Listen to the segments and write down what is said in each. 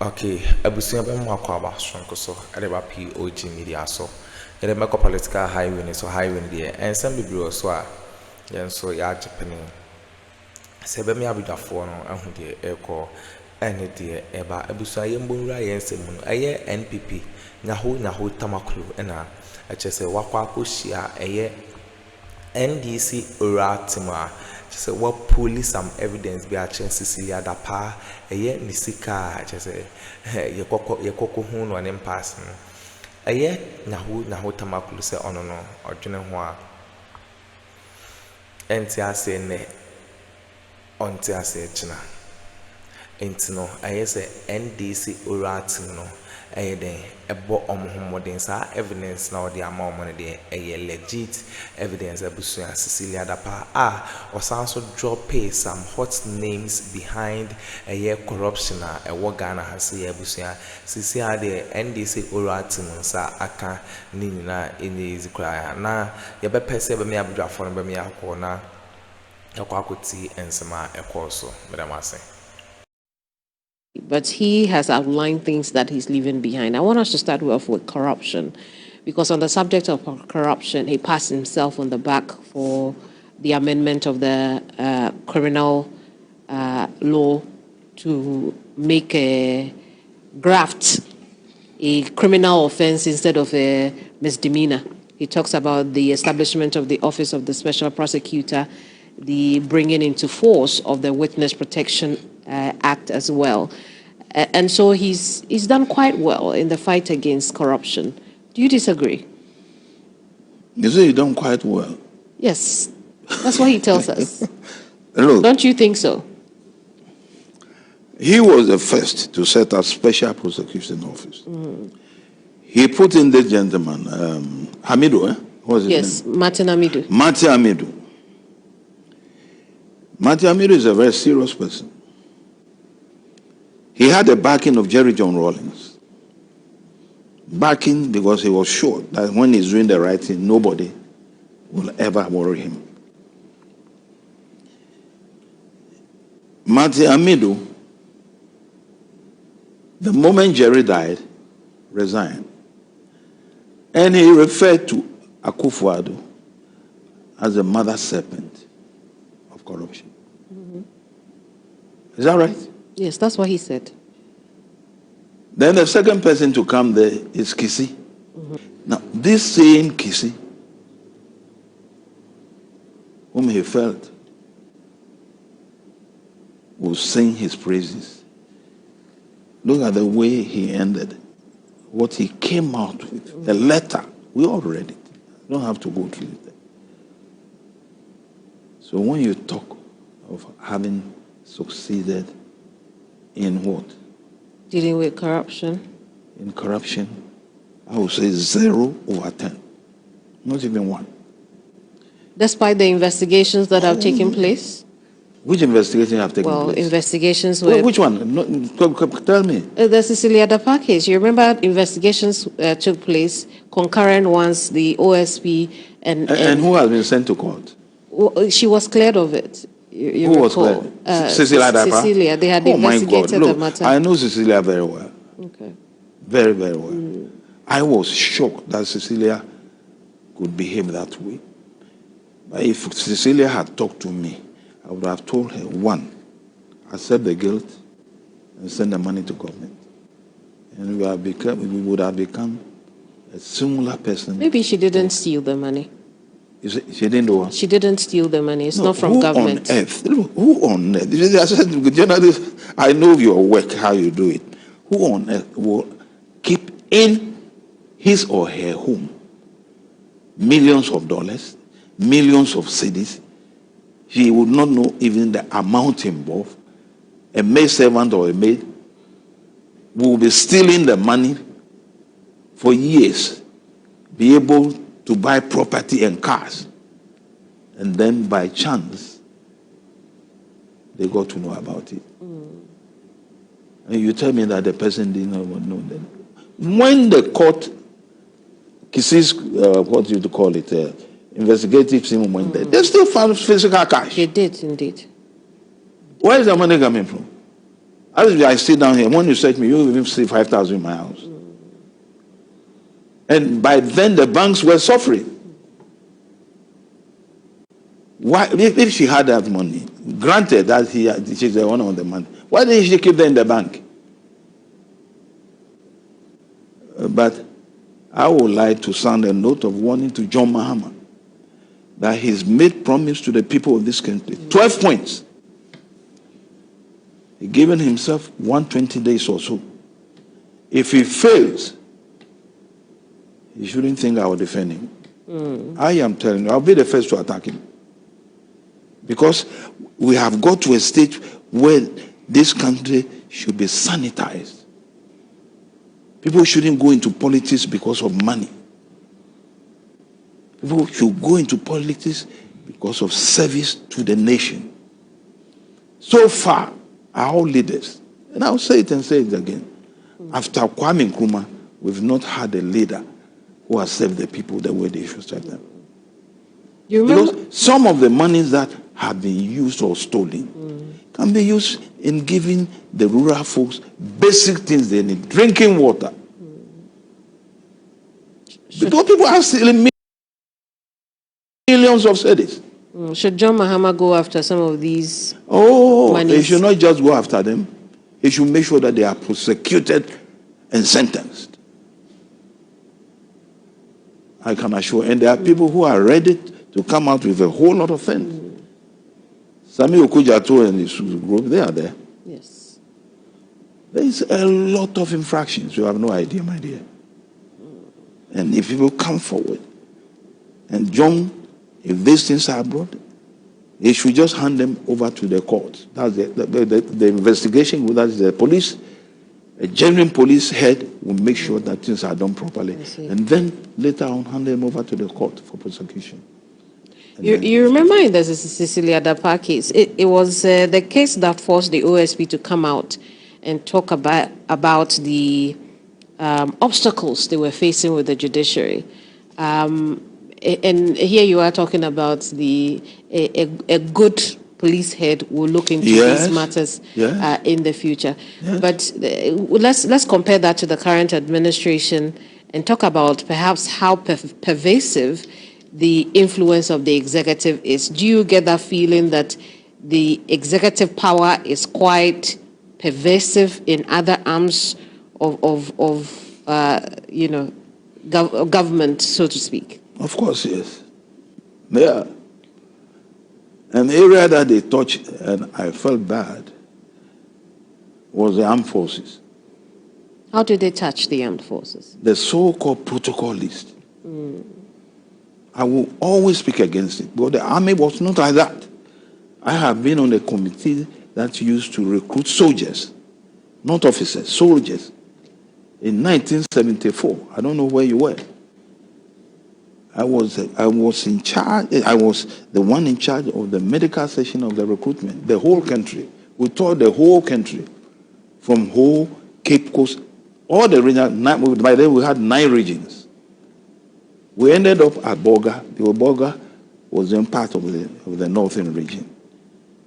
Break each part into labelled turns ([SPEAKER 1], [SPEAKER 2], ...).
[SPEAKER 1] Okay, abusia be mo akwa sonko so edeba POG Media so ede make political highway so highway there and some be so a yen so ya jepeni se be me abudafo no ahu de eko ene de eba abusia ye mbonwura yen semu no eye NPP nyaho Tamakloe na echese wakwa akohia eye NDC oratima say what police some evidence be a chance C.Dapaa eye nisika say ye kokko hu no anem pass eye nyaho Tamakloe say ono no odwene ho a enti ase ne onti ase china enti no eye say NDC oratim no eye den ebo omhomoden sa evidence na odi ama omone de eye legit evidence abusuya C.Dapaa osanso drop some hot names behind eye corruption ewo Ghana hase abusuya sisia de NDC oratim sa aka ni nyina eni ezikra na ye be pese be me abudwafo no be me akọ na akoti ensema ekoso medamase.
[SPEAKER 2] But he has outlined things that he's leaving behind. I want us to start off with corruption, because on the subject of corruption, he passed himself on the back for the amendment of the criminal law to make a graft a criminal offense instead of a misdemeanor. He talks about the establishment of the Office of the Special Prosecutor, the bringing into force of the Witness Protection Act as well. And so he's done quite well in the fight against corruption. Do you disagree?
[SPEAKER 3] You say he's done quite well?
[SPEAKER 2] Yes, that's what he tells us.
[SPEAKER 3] Look,
[SPEAKER 2] don't you think so?
[SPEAKER 3] He was the first to set up Special Prosecution Office. He put in this gentleman, Hamidu, what was his name?
[SPEAKER 2] Yes, Martin Hamidu.
[SPEAKER 3] Martin Hamidu. Martin Hamidu is a very serious person. He had the backing of Jerry John Rawlings. Backing because he was sure that when he's doing the right thing, nobody will ever worry him. Martin Hamidu, the moment Jerry died, resigned. And he referred to Akuffo Addo as the mother serpent of corruption. Is that right?
[SPEAKER 2] Yes, that's what he said.
[SPEAKER 3] Then the second person to come there is Kisi. Now, this same Kisi, whom he felt will sing his praises. Look at the way he ended. What he came out with. The letter. We all read it. You don't have to go through it. So when you talk of having succeeded in what?
[SPEAKER 2] Dealing with corruption.
[SPEAKER 3] In corruption, I would say 0 over 10. Not even 1.
[SPEAKER 2] Despite the investigations that have taken place?
[SPEAKER 3] Which investigations have taken place?
[SPEAKER 2] Well, investigations were...
[SPEAKER 3] Which one? No, tell me.
[SPEAKER 2] The C.Dapaa case. You remember investigations took place, concurrent ones, the OSP and
[SPEAKER 3] who has been sent to court?
[SPEAKER 2] She was cleared of it. You
[SPEAKER 3] Who
[SPEAKER 2] recall.
[SPEAKER 3] was cleared? C.Dapaa?
[SPEAKER 2] Cecilia. They had investigated
[SPEAKER 3] Look,
[SPEAKER 2] the matter.
[SPEAKER 3] I know Cecilia very well.
[SPEAKER 2] Okay.
[SPEAKER 3] Very, very well. I was shocked that Cecilia could behave that way. But if Cecilia had talked to me, I would have told her, 1, accept the guilt and send the money to government. And we would have become a similar person.
[SPEAKER 2] Maybe she didn't steal the money.
[SPEAKER 3] She didn't do what?
[SPEAKER 2] She didn't steal the money. It's not from government.
[SPEAKER 3] Who on earth? I said, journalist, I know your work, how you do it. Who on earth will keep in his or her home millions of dollars, millions of cedis? He would not know even the amount involved. A maid servant or a maid will be stealing the money for years, be able to buy property and cars. And then by chance, they got to know about it. And you tell me that the person didn't know that. When the court, Kisi's, what do you call it, investigative team went there, they still found physical cash.
[SPEAKER 2] They did, indeed.
[SPEAKER 3] Where is the money coming from? As I sit down here, when you search me, you will even see 5,000 in my house. And by then, the banks were suffering. Why, if she had that money, granted that she's the owner of the money, why didn't she keep them in the bank? But I would like to sound a note of warning to John Mahama that he's made promise to the people of this country. 12 points. He's given himself 120 days or so. If he fails, he shouldn't think I will defend him. I am telling you, I'll be the first to attack him. Because we have got to a stage where this country should be sanitized. People shouldn't go into politics because of money. People should go into politics because of service to the nation. So far, our leaders, and I'll say it and say it again, after Kwame Nkrumah, we've not had a leader who has served the people the way they should serve them.
[SPEAKER 2] You remember?
[SPEAKER 3] Because some of the monies that have been used or stolen can be used in giving the rural folks basic things they need, drinking water. Because people are stealing millions of cedis.
[SPEAKER 2] Should John Mahama go after some of these
[SPEAKER 3] monies? He should not just go after them. He should make sure that they are prosecuted and sentenced. I can assure, and there are people who are ready to come out with a whole lot of things. Sami Okujato and his group, they are there.
[SPEAKER 2] Yes.
[SPEAKER 3] There is a lot of infractions. You have no idea, my dear. And if people come forward, and John, if these things are brought, he should just hand them over to the court. That's the investigation, that is the police. A genuine police head will make sure that things are done properly. And then later on, hand them over to the court for prosecution.
[SPEAKER 2] You remember in the C.Dapaa case, it was the case that forced the OSP to come out and talk about the obstacles they were facing with the judiciary. And here you are talking about a good police head will look into these matters in the future. Yes. But let's compare that to the current administration and talk about perhaps how pervasive the influence of the executive is. Do you get that feeling that the executive power is quite pervasive in other arms of government, so to speak?
[SPEAKER 3] Of course, yes. Yeah. An area that they touched, and I felt bad, was the armed forces.
[SPEAKER 2] How did they touch the armed forces?
[SPEAKER 3] The so-called protocol list. I will always speak against it, but the army was not like that. I have been on a committee that used to recruit soldiers, not officers, soldiers. In 1974, I don't know where you were. I was in charge. I was the one in charge of the medical section of the recruitment, the whole country. We toured the whole country, from whole Cape Coast, all the regions. By then we had 9 regions. We ended up at Boga. The Boga was then part of the northern region.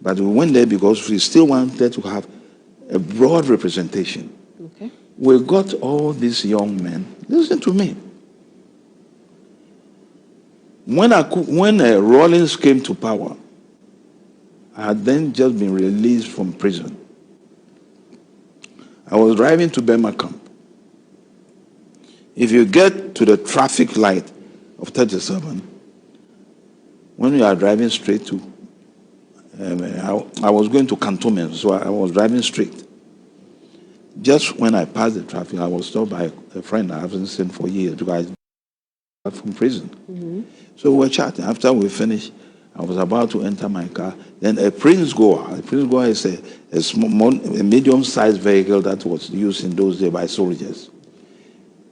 [SPEAKER 3] But we went there because we still wanted to have a broad representation.
[SPEAKER 2] Okay.
[SPEAKER 3] We got all these young men. Listen to me. When Rawlings came to power, I had then just been released from prison. I was driving to Burma camp. If you get to the traffic light of 37, when you are driving straight to, I was going to Cantonment, so I was driving straight. Just when I passed the traffic, I was stopped by a friend I haven't seen for years because I got from prison. So we were chatting. After we finished, I was about to enter my car. Then a Prince Goer is a medium-sized vehicle that was used in those days by soldiers,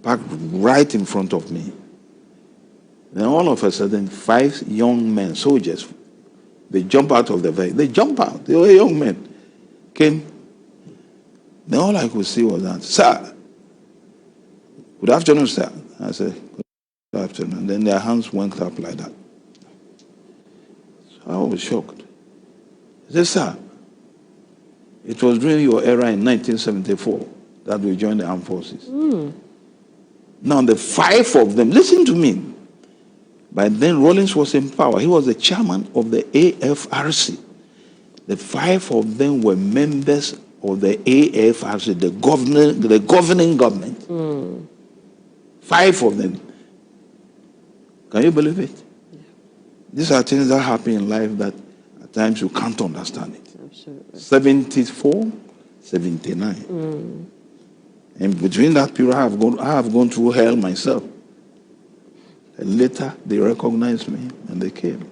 [SPEAKER 3] parked right in front of me. Then all of a sudden, 5 young men, soldiers, they jump out of the vehicle. They jump out. They were young men. Came. Then all I could see was that, "Sir, good afternoon, sir." I said, "Good afternoon." Then their hands went up like that. So I was shocked. I said, "Sir, It was during your era in 1974 that we joined the armed forces. Now the 5 of them, listen to me. By then Rawlings was in power. He was the chairman of the AFRC. The 5 of them were members of the AFRC, the governing government. 5 of them. Can you believe it? Yeah. These are things that happen in life that at times you can't understand it.
[SPEAKER 2] Absolutely.
[SPEAKER 3] 74, 79. And between that period, I have gone through hell myself. And later, they recognized me and they came.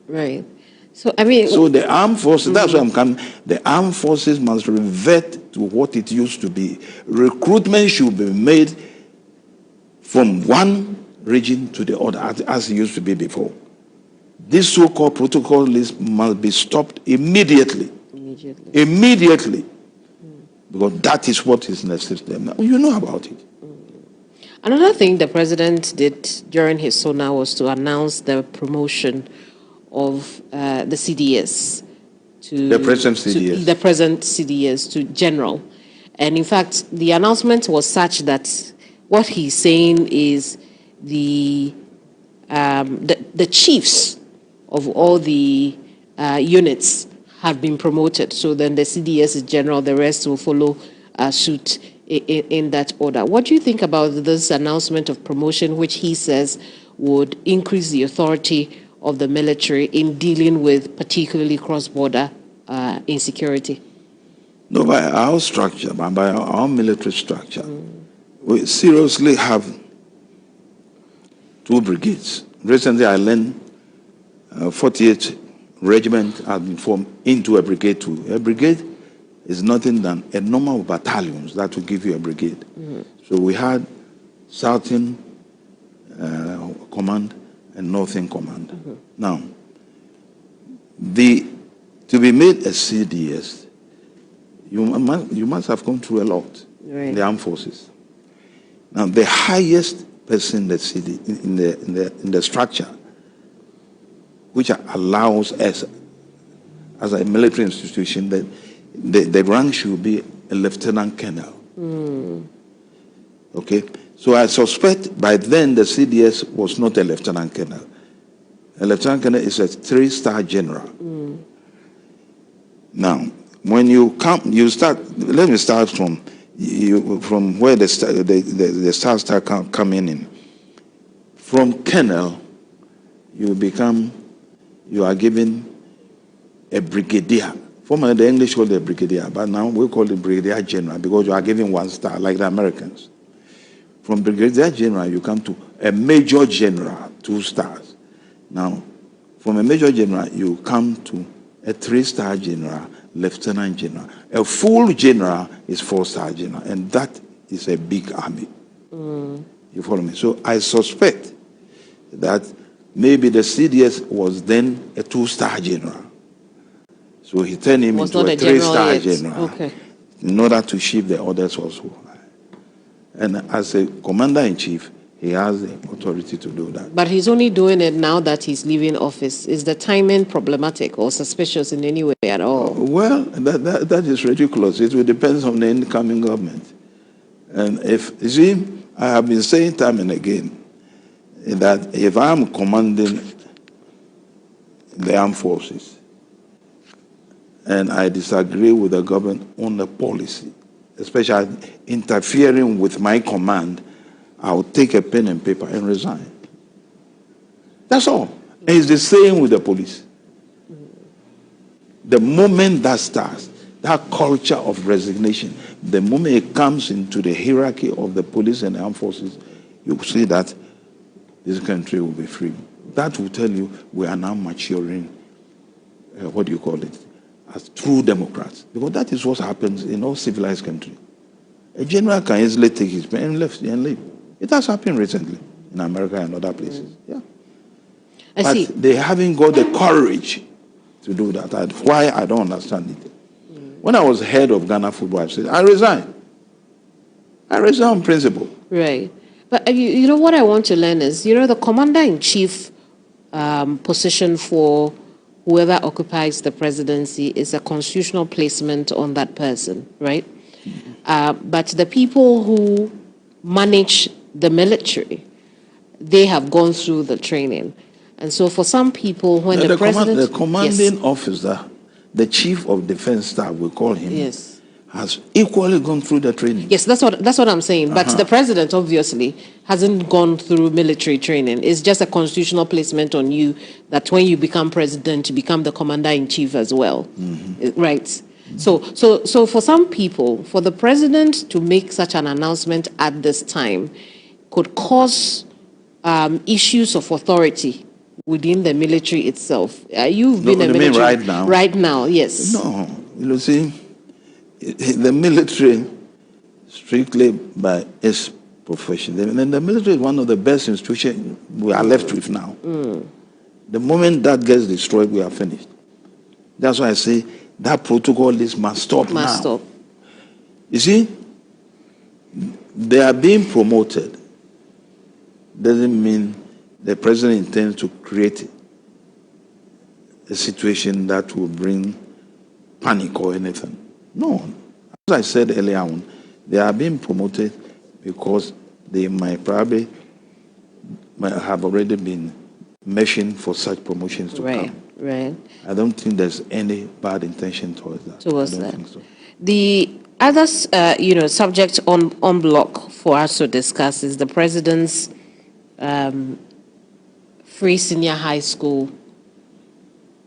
[SPEAKER 2] Right. So, I mean...
[SPEAKER 3] So the armed forces, that's why I'm coming. The armed forces must revert to what it used to be. Recruitment should be made from one region to the other, as it used to be before. This so-called protocol list must be stopped immediately. Immediately. Because that is what is in the system. You know about it.
[SPEAKER 2] Another thing the president did during his SONA was to announce the promotion of the CDS to
[SPEAKER 3] the present CDS.
[SPEAKER 2] The present CDS to general. And in fact, the announcement was such that what he's saying is the chiefs of all the units have been promoted. So then the CDS is general, the rest will follow suit in that order. What do you think about this announcement of promotion, which he says would increase the authority of the military in dealing with particularly cross-border insecurity?
[SPEAKER 3] No, by our structure, by our military structure, we seriously have 2 brigades. Recently, I learned 48 regiment has been formed into a brigade too. A brigade is nothing than a number of battalions that will give you a brigade. So we had Southern Command and Northern Command. Now, to be made a CDS, you must have gone through a lot in the armed forces. Now, the highest person in the city, in the structure, which allows us, as a military institution, that the rank should be a lieutenant colonel. Okay? So I suspect by then the CDS was not a lieutenant colonel. A lieutenant colonel is a 3-star general. Now, when you come, you start, let me start from where the stars start coming in. From colonel, you are given a brigadier. Formerly the English called it a brigadier, but now we call it brigadier general because you are given 1 star, like the Americans. From brigadier general, you come to a major general, 2 stars. Now, from a major general, you come to a 3-star general, lieutenant general. A full general is 4-star general, and that is a big army. You follow me? So I suspect that maybe the CDS was then a 2-star general. So he turned him into a 3-star general in order to shift the others also. And as a commander-in-chief, he has the authority to do that.
[SPEAKER 2] But he's only doing it now that he's leaving office. Is the timing problematic or suspicious in any way at all?
[SPEAKER 3] Well, that is ridiculous. It will depend on the incoming government. And if, you see, I have been saying time and again that if I'm commanding the armed forces and I disagree with the government on the policy, especially interfering with my command, I will take a pen and paper and resign. That's all. And it's the same with the police. The moment that starts, that culture of resignation, the moment it comes into the hierarchy of the police and the armed forces, you see that this country will be free. That will tell you we are now maturing, what do you call it, as true democrats. Because that is what happens in all civilized countries. A general can easily take his pen and leave. It has happened recently in America and other places. Yeah. But they haven't got the courage to do that. That's why I don't understand it. When I was head of Ghana Football, I said, I resign. I resign on principle.
[SPEAKER 2] Right. But you know what I want to learn is, the commander-in-chief position for whoever occupies the presidency is a constitutional placement on that person, right? But the people who manage the military, they have gone through the training. And so for some people, when the president...
[SPEAKER 3] The commanding officer, the chief of defense staff, we call him,
[SPEAKER 2] yes,
[SPEAKER 3] has equally gone through the training.
[SPEAKER 2] yes, that's what I'm saying. But the president obviously hasn't gone through military training. It's just a constitutional placement on you that when you become president, you become the commander-in-chief as well, right? So for some people, for the president to make such an announcement at this time could cause issues of authority within the military itself. You've been a military
[SPEAKER 3] right now.
[SPEAKER 2] Right now, yes.
[SPEAKER 3] No, you see, the military, strictly by its profession, and the military is one of the best institutions we are left with now. The moment that gets destroyed, we are finished. That's why I say that protocol list must stop now.
[SPEAKER 2] Must stop.
[SPEAKER 3] You see, they are being promoted. Doesn't mean the president intends to create a situation that will bring panic or anything. No. As I said earlier on, they are being promoted because they might have already been mentioned for such promotions to come.
[SPEAKER 2] Right.
[SPEAKER 3] I don't think there's any bad intention towards that.
[SPEAKER 2] Towards
[SPEAKER 3] I don't
[SPEAKER 2] that.
[SPEAKER 3] think so.
[SPEAKER 2] The other, subject on block for us to discuss is the president's free senior high school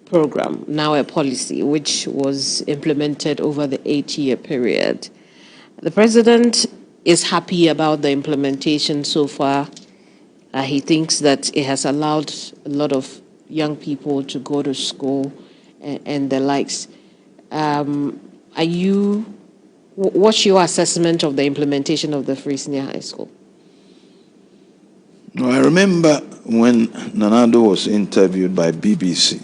[SPEAKER 2] program, now a policy, which was implemented over the 8-year period. The president is happy about the implementation so far. He thinks that it has allowed a lot of young people to go to school and the likes. What's your assessment of the implementation of the free senior high school?
[SPEAKER 3] No, I remember when Addo was interviewed by BBC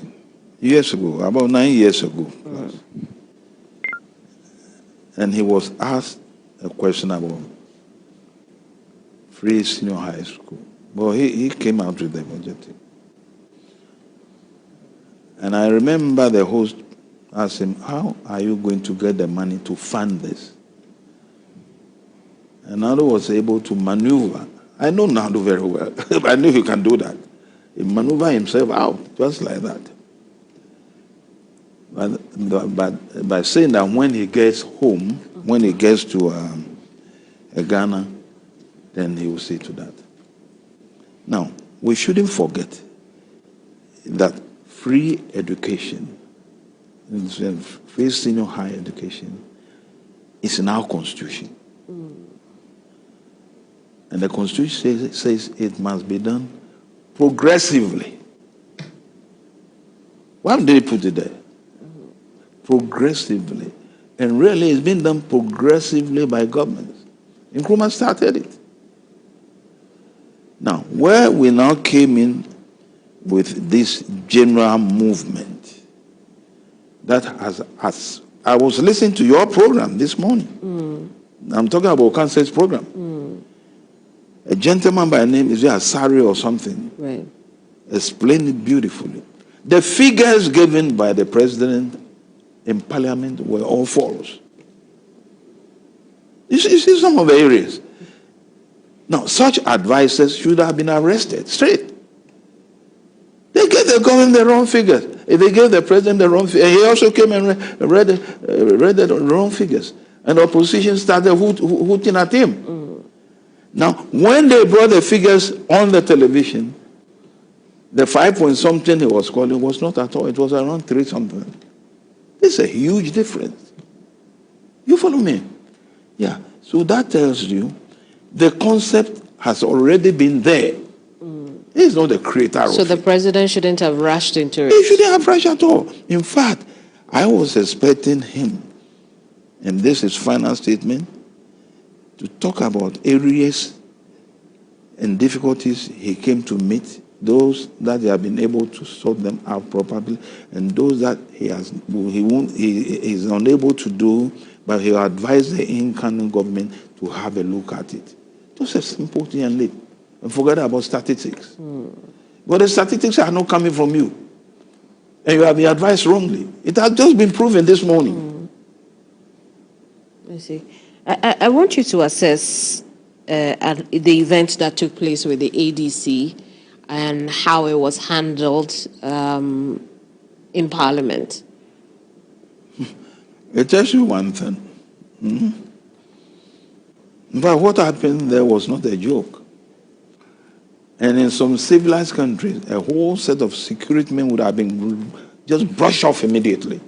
[SPEAKER 3] years ago, about 9 years ago. And he was asked a question about free senior high school. Well, he came out with the objective. And I remember the host asked him, how are you going to get the money to fund this? And Addo was able to maneuver. I know Addo very well. I knew he can do that. He maneuvered himself out, just like that. But by saying that when he gets home, when he gets to Ghana, then he will see to that. Now, we shouldn't forget that free education, free senior high education, is in our constitution. And the constitution says it must be done progressively. Why did he put it there? Progressively. And really, it's been done progressively by governments. Akroma started it. Now, where we now came in with this general movement, that has I was listening to your program this morning. I'm talking about Council's program. A gentleman by name is Asari or something.
[SPEAKER 2] Right.
[SPEAKER 3] Explained it beautifully. The figures given by the president in parliament were all false. You see some of the areas. Now, such advisors should have been arrested straight. They gave the government the wrong figures. If they gave the president the wrong figures, he also came and read the wrong figures. And the opposition started hooting at him. Now, when they brought the figures on the television, the 5 point something he was calling was not at all. It was around 3 something. It's a huge difference. You follow me? Yeah. So that tells you the concept has already been there. He's not the creator of it.
[SPEAKER 2] So the president shouldn't have rushed into it?
[SPEAKER 3] He shouldn't have rushed at all. In fact, I was expecting him, and this is final statement, to talk about areas and difficulties he came to meet, those that he have been able to sort them out properly, and those that he is unable to do, but he advised the incoming government to have a look at it. Just a simple thing and leave. And forget about statistics. But the statistics are not coming from you. and you have been advised wrongly. It has just been proven this morning.
[SPEAKER 2] I see. I want you to assess the event that took place with the ADC and how it was handled in Parliament.
[SPEAKER 3] It tells you one thing. But what happened there was not a joke. And in some civilized countries, a whole set of security men would have been just brushed off immediately.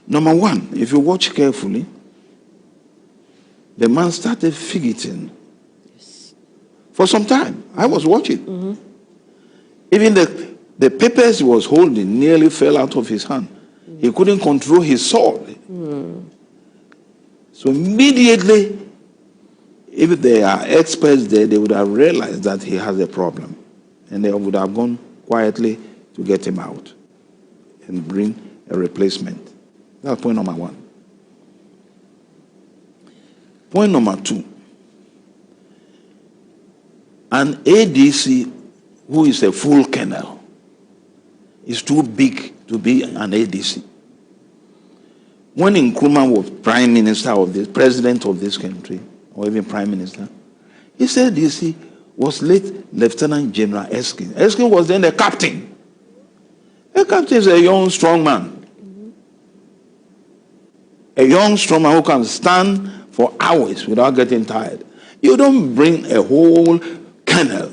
[SPEAKER 3] Number one, if you watch carefully, the man started fidgeting for some time. I was watching. Even the papers he was holding nearly fell out of his hand. He couldn't control his sword. So immediately, if there are experts there, they would have realized that he has a problem. And they would have gone quietly to get him out and bring a replacement. That's point number one. Point number two. An ADC who is a full colonel is too big to be an ADC. When Akroma was prime minister of this, president of this country, or even prime minister, he said ADC was late Lieutenant General Erskine. Erskine was then a captain. A captain is a young, strong man. A young, strong man who can stand for hours without getting tired. You don't bring a whole colonel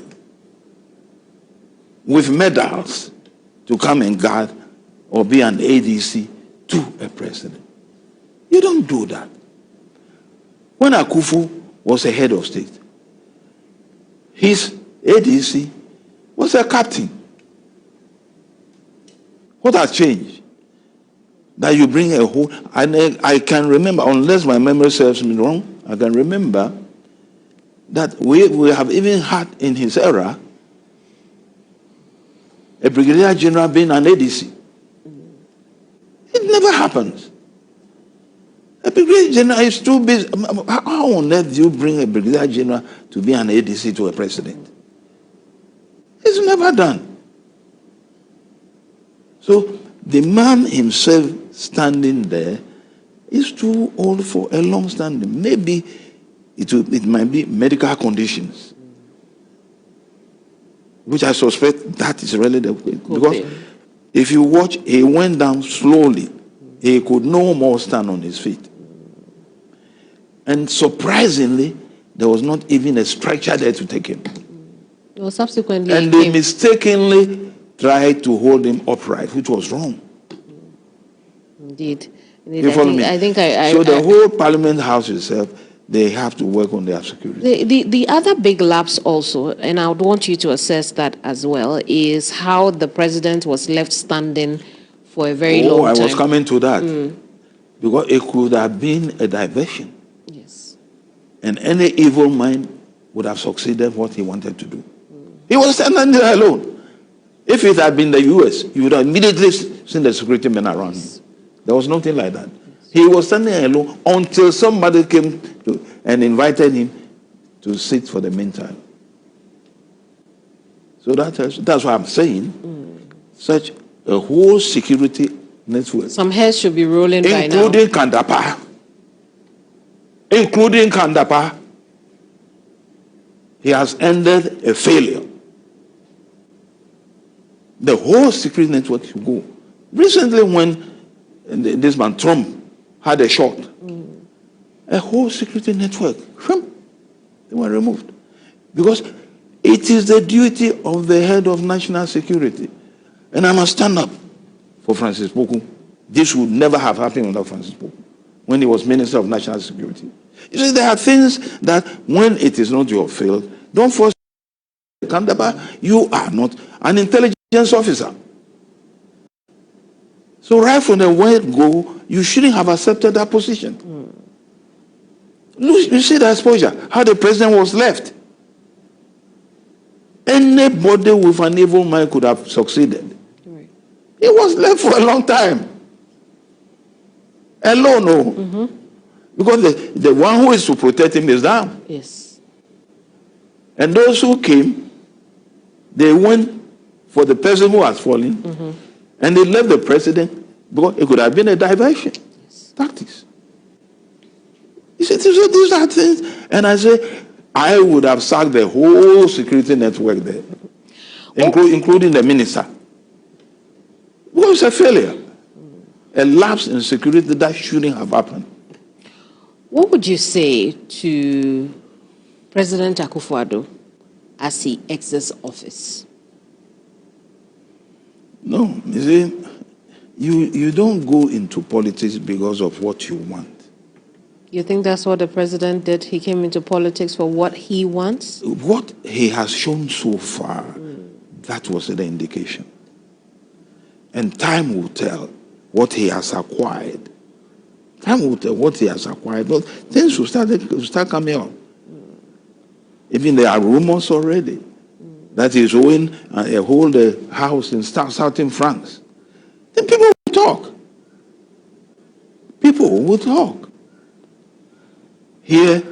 [SPEAKER 3] with medals to come and guard or be an ADC to a president. You don't do that. When Akuffo was a head of state, his ADC was a captain. What has changed? That you bring a whole... I can remember, unless my memory serves me wrong, I can remember that we have even had in his era a brigadier general being an ADC. It never happens. A brigadier general is too busy. How on earth do you bring a brigadier general to be an ADC to a president? It's never done. So the man himself standing there is too old for a long standing. Maybe it might be medical conditions, which I suspect that is really the way. Because if you watch, he went down slowly. He could no more stand on his feet. And surprisingly, there was not even a stretcher there to take him.
[SPEAKER 2] Well, subsequently,
[SPEAKER 3] and they mistakenly tried to hold him upright, which was wrong.
[SPEAKER 2] Indeed.
[SPEAKER 3] You follow me?
[SPEAKER 2] I think
[SPEAKER 3] so the whole Parliament House itself, they have to work on their security.
[SPEAKER 2] The other big lapse also, and I would want you to assess that as well, is how the president was left standing for a very long time.
[SPEAKER 3] I was coming to that. Because it could have been a diversion.
[SPEAKER 2] Yes.
[SPEAKER 3] And any evil mind would have succeeded what he wanted to do. He was standing there alone. If it had been the US, you would have immediately seen the security men around him. There was nothing like that. He was standing alone until somebody came and invited him to sit for the meantime. So that's what I'm saying. Such a whole security network.
[SPEAKER 2] Some hairs should be rolling by now.
[SPEAKER 3] Including C.Dapaa. He has ended a failure. The whole security network should go. Recently when this man Trump had a shot, a whole security network, they were removed. Because it is the duty of the head of national security. And I must stand up for Francis Poku. This would never have happened without Francis Poku when he was Minister of National Security. You see, there are things that when it is not your field, don't force C.Dapaa. You are not an intelligence officer. So right from the word go, you shouldn't have accepted that position. Look, you see the exposure, how the president was left. Anybody with an evil mind could have succeeded. Right. He was left for a long time. Alone, because the one who is to protect him is down.
[SPEAKER 2] Yes.
[SPEAKER 3] And those who came, they went for the person who has fallen, And they left the president because it could have been a diversion. Tactics. He said, these are things. And I said, I would have sacked the whole security network there, including the minister. It was a failure. A lapse in security that shouldn't have happened.
[SPEAKER 2] What would you say to President Akuffo as he exits office?
[SPEAKER 3] No, you see, you don't go into politics because of what you want.
[SPEAKER 2] You think that's what the president did? He came into politics for what he wants?
[SPEAKER 3] What he has shown so far, that was the indication. And time will tell what he has acquired. Time will tell what he has acquired. But things will start coming out. Even there are rumors already that he's owing a whole house in southern France. Then people will talk. People will talk. Here,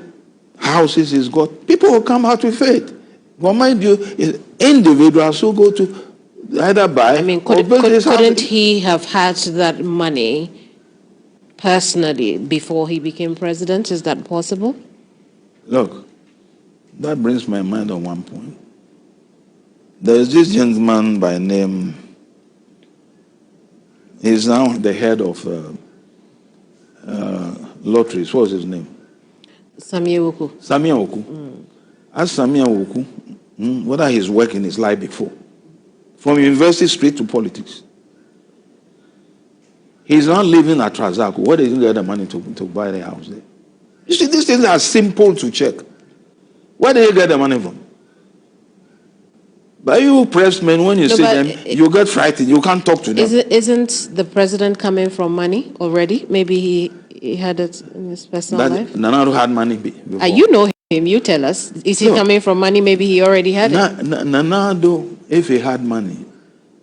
[SPEAKER 3] houses is got. People will come out with it. But mind you, individuals who go to either buy.
[SPEAKER 2] I mean, couldn't he have had that money personally before he became president? Is that possible?
[SPEAKER 3] Look, that brings my mind on one point. There is this gentleman by name. He's now the head of lotteries. What's his name?
[SPEAKER 2] Samia Woku.
[SPEAKER 3] Samia Woku. Ask Samia Woku whether he's worked in his life before. From university straight to politics. He's not living at Trazaco. Where did he get the money to buy the house there? You see, these things are simple to check. Where did he get the money from? But you pressmen, when you see them, you get frightened. You can't talk to them.
[SPEAKER 2] Isn't the president coming from money already? Maybe he had it in his personal life?
[SPEAKER 3] Nanado had money before.
[SPEAKER 2] You know him. You tell us. Is he coming from money? Maybe he already had it.
[SPEAKER 3] Nanado, if he had money,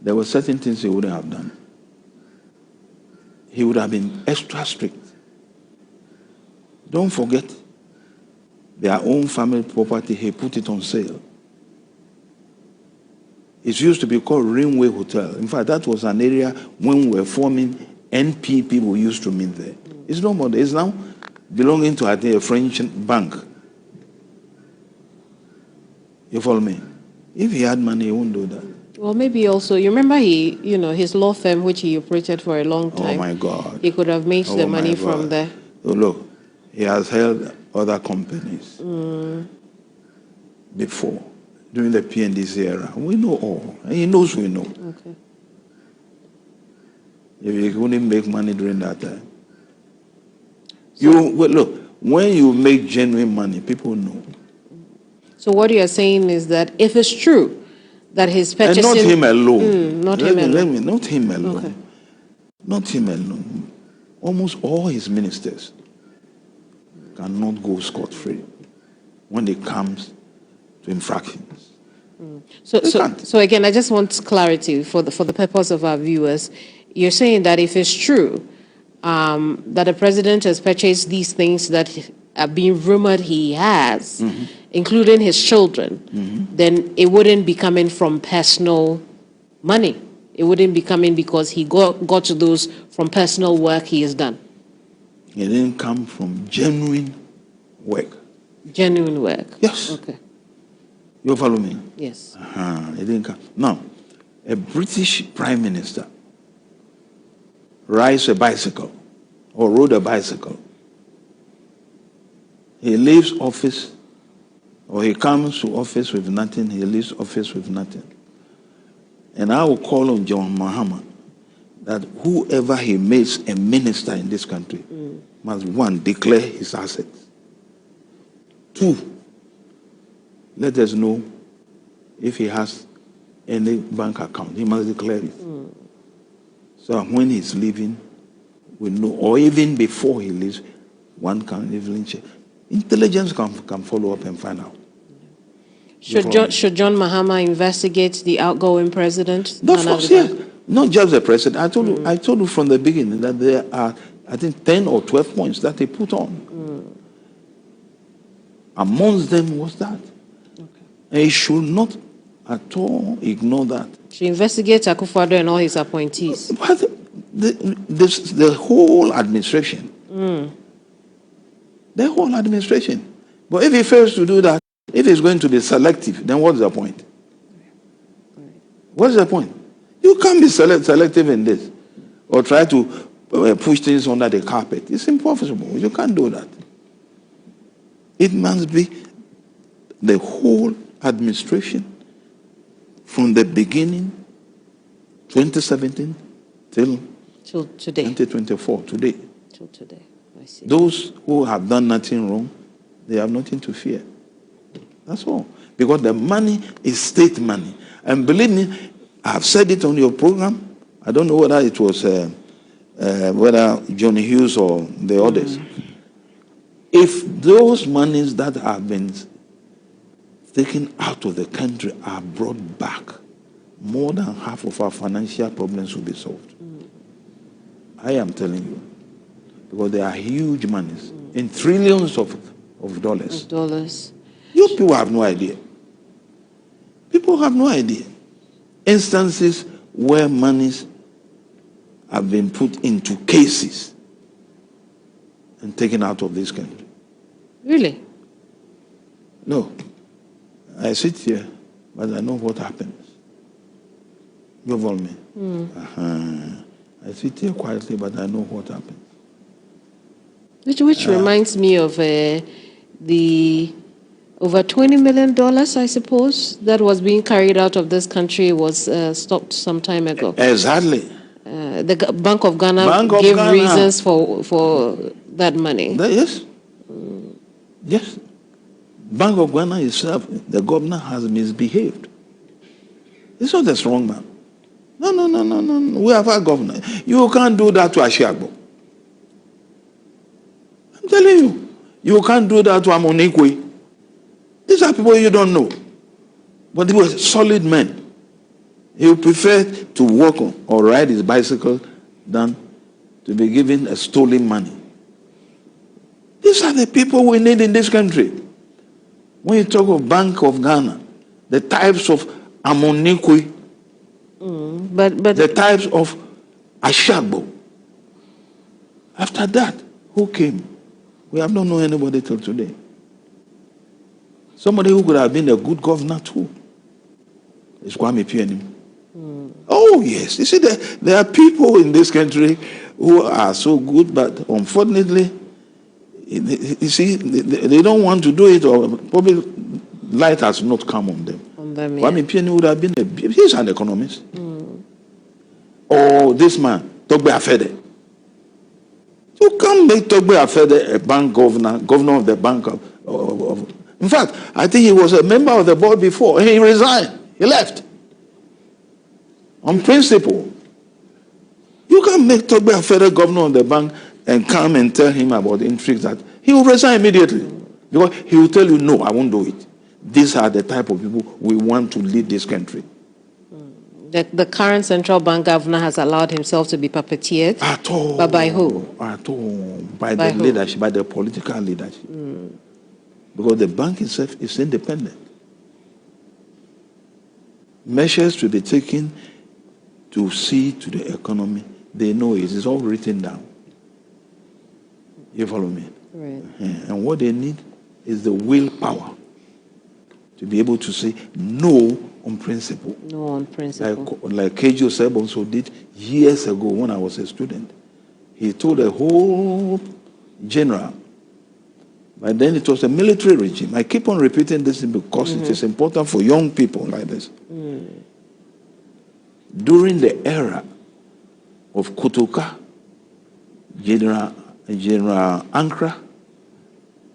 [SPEAKER 3] there were certain things he wouldn't have done. He would have been extra strict. Don't forget, their own family property, he put it on sale. It used to be called Rainway Hotel. In fact, that was an area when we were forming NP, people used to meet there. It's no more. It's now belonging to, I think, a French bank. You follow me? If he had money, he wouldn't do that.
[SPEAKER 2] Well, maybe also, you remember his law firm, which he operated for a long time.
[SPEAKER 3] Oh, my God.
[SPEAKER 2] He could have made the money from there.
[SPEAKER 3] So look, he has held other companies before, during the PNDC era. We know all. And he knows we know.
[SPEAKER 2] Okay.
[SPEAKER 3] If he couldn't make money during that time. Look, when you make genuine money, people know.
[SPEAKER 2] So what you're saying is that if it's true that he's purchasing...
[SPEAKER 3] And not him alone.
[SPEAKER 2] Not him alone.
[SPEAKER 3] Not him alone.
[SPEAKER 2] Okay.
[SPEAKER 3] Not him alone. Almost all his ministers cannot go scot-free when it comes to infractions.
[SPEAKER 2] So again, I just want clarity for the purpose of our viewers. You're saying that if it's true that the president has purchased these things that are being rumored he has, including his children, then it wouldn't be coming from personal money. It wouldn't be coming because he got to those from personal work he has done.
[SPEAKER 3] It didn't come from genuine work.
[SPEAKER 2] Genuine work.
[SPEAKER 3] Yes.
[SPEAKER 2] Okay.
[SPEAKER 3] You follow me?
[SPEAKER 2] Yes.
[SPEAKER 3] It didn't come. Now, a British prime minister rides a bicycle or rode a bicycle. He leaves office, or he comes to office with nothing. He leaves office with nothing. And I will call on John Mahama that whoever he makes a minister in this country must, one, declare his assets. Two, let us know if he has any bank account. He must declare it. So when he's leaving, we know, or even before he leaves, one can even check. Intelligence can follow up and find out.
[SPEAKER 2] Should John Mahama investigate the outgoing president?
[SPEAKER 3] Of course, yes. Not just the president. I told you from the beginning that there are, I think, 10 or 12 points that they put on. Amongst them was that. Okay. And he should not at all ignore that.
[SPEAKER 2] To investigate Akuffo and all his appointees.
[SPEAKER 3] But the whole administration. The whole administration. But if he fails to do that, if he's going to be selective, then what's the point? What's the point? You can't be selective in this or try to push things under the carpet. It's impossible. You can't do that. It must be the whole administration from the beginning, 2017, till
[SPEAKER 2] today.
[SPEAKER 3] 2024, today.
[SPEAKER 2] Till today. I see.
[SPEAKER 3] Those who have done nothing wrong, they have nothing to fear. That's all. Because the money is state money. And believe me, I have said it on your program. I don't know whether it was whether John Hughes or the others. If those monies that have been taken out of the country are brought back, more than half of our financial problems will be solved. I am telling you. Because they are huge monies in trillions of dollars. You people have no idea. People have no idea. Instances where monies have been put into cases and taken out of this country.
[SPEAKER 2] Really?
[SPEAKER 3] No. I sit here, but I know what happens. You follow me? I sit here quietly, but I know what happens.
[SPEAKER 2] Which reminds me of the over $20 million, I suppose, that was being carried out of this country was stopped some time ago.
[SPEAKER 3] Exactly.
[SPEAKER 2] The Bank of Ghana gave reasons for that money.
[SPEAKER 3] Yes. Yes. Bank of Ghana itself, the governor has misbehaved. It's not a strong man. No. We have our governor. You can't do that to Ashiagbo. I'm telling you. You can't do that to Amonikwe. These are people you don't know. But they were solid men. He would prefer to walk on or ride his bicycle than to be given a stolen money. These are the people we need in this country. When you talk of Bank of Ghana, the types of Amonikwe,
[SPEAKER 2] but
[SPEAKER 3] the types of Ashagbo. After that, who came? We have not known anybody till today. Somebody who could have been a good governor too is Kwame Pianim. Oh yes, you see, there are people in this country who are so good, but unfortunately, you see, they don't want to do it, or probably light has not come on them. Kwame Pianim would have been he's an economist. Or this man, Togbe Afede. You can't make Togbe Afede a bank governor of the bank of. In fact, I think he was a member of the board before. He resigned. He left. On principle. You can't make Togbe Afede governor of the bank and come and tell him about the intrigues that he will resign immediately. Because he will tell you, no, I won't do it. These are the type of people we want to lead this country.
[SPEAKER 2] The current central bank governor has allowed himself to be puppeteered.
[SPEAKER 3] At all.
[SPEAKER 2] But by who?
[SPEAKER 3] At all. By the leadership, by the political leadership. Because the bank itself is independent. Measures to be taken to see to the economy, they know it. It's all written down. You follow me?
[SPEAKER 2] Right.
[SPEAKER 3] And what they need is the willpower to be able to say no on principle.
[SPEAKER 2] No on principle.
[SPEAKER 3] Like K.J. Oseb also did years ago when I was a student. He told the whole general, but then it was a military regime. I keep on repeating this because it is important for young people like this. During the era of Kotoka, General Ankara,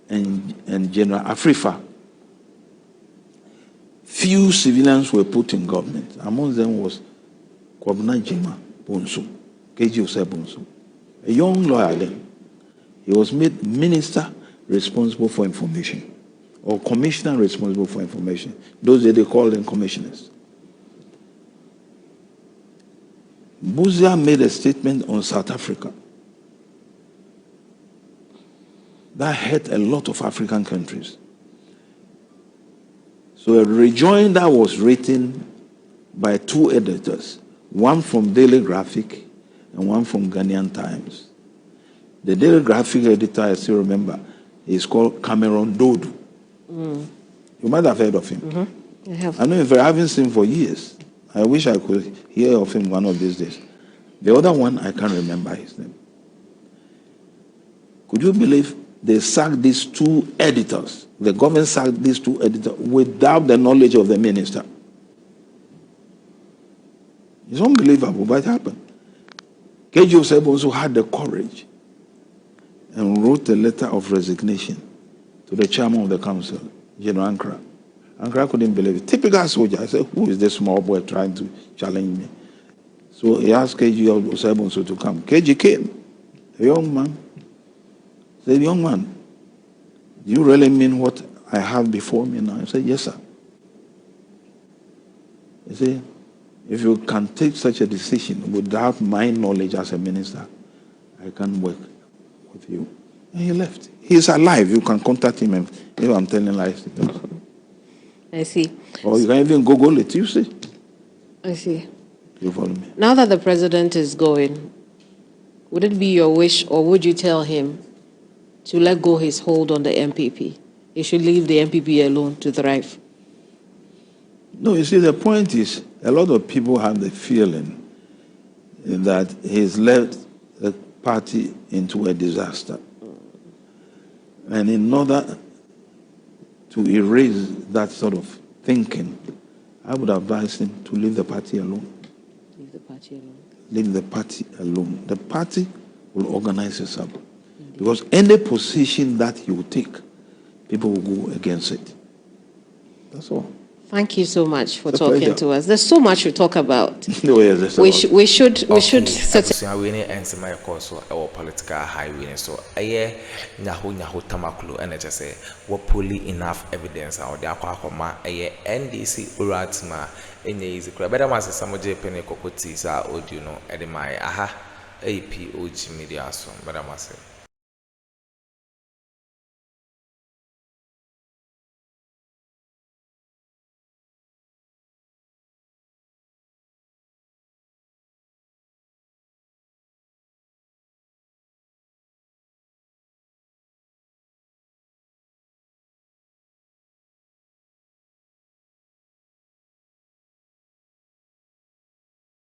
[SPEAKER 3] and General Afrifa, few civilians were put in government. Among them was Kwabena Jima Bonsu, K.J. Osei Bonsu, a young lawyer then. He was made minister responsible for information, or commissioner responsible for information. Those days they called them commissioners. Buzia made a statement on South Africa that hurt a lot of African countries. So a rejoinder was written by 2 editors, one from Daily Graphic and one from Ghanaian Times. The Daily Graphic editor, I still remember, is called Cameron Dodu. You might have heard of him.
[SPEAKER 2] I have.
[SPEAKER 3] I know him, I haven't seen him for years. I wish I could hear of him one of these days. The other one, I can't remember his name. Could you believe they sacked these 2 editors? The government sacked these 2 editors without the knowledge of the minister. It's unbelievable, but it happened. KG Osebo also had the courage and wrote a letter of resignation to the chairman of the council, General Ankara. Ankara couldn't believe it. Typical soldier. I said, who is this small boy trying to challenge me? So he asked KG Osebo to come. KG came, a young man. He said, young man, do you really mean what I have before me now? I said, yes, sir. He said, if you can take such a decision without my knowledge as a minister, I can't work with you. And he left. He's alive. You can contact him if I'm telling lies.
[SPEAKER 2] I see.
[SPEAKER 3] Or you can even Google it, you see.
[SPEAKER 2] I see.
[SPEAKER 3] You follow me?
[SPEAKER 2] Now that the president is going, would it be your wish or would you tell him to let go his hold on the MPP? He should leave the MPP alone to thrive.
[SPEAKER 3] No, you see, the point is, a lot of people have the feeling that he's led the party into a disaster. And in order to erase that sort of thinking, I would advise him to leave the party alone.
[SPEAKER 2] Leave the party alone.
[SPEAKER 3] Leave the party alone. The party will organize itself. Indeed. Because any position that you take, people will go against it. That's all.
[SPEAKER 2] Thank you so much for talking to us. There's so much to talk about.
[SPEAKER 3] No, yes,
[SPEAKER 2] we should set
[SPEAKER 1] we need answer my course or political highway so nyaho Tamakloe and just say what pulley enough evidence out there Akroma NDC Uratima in easy crab. Better master some Japan Kokoti sa audio no edimai aha POG Media so better master.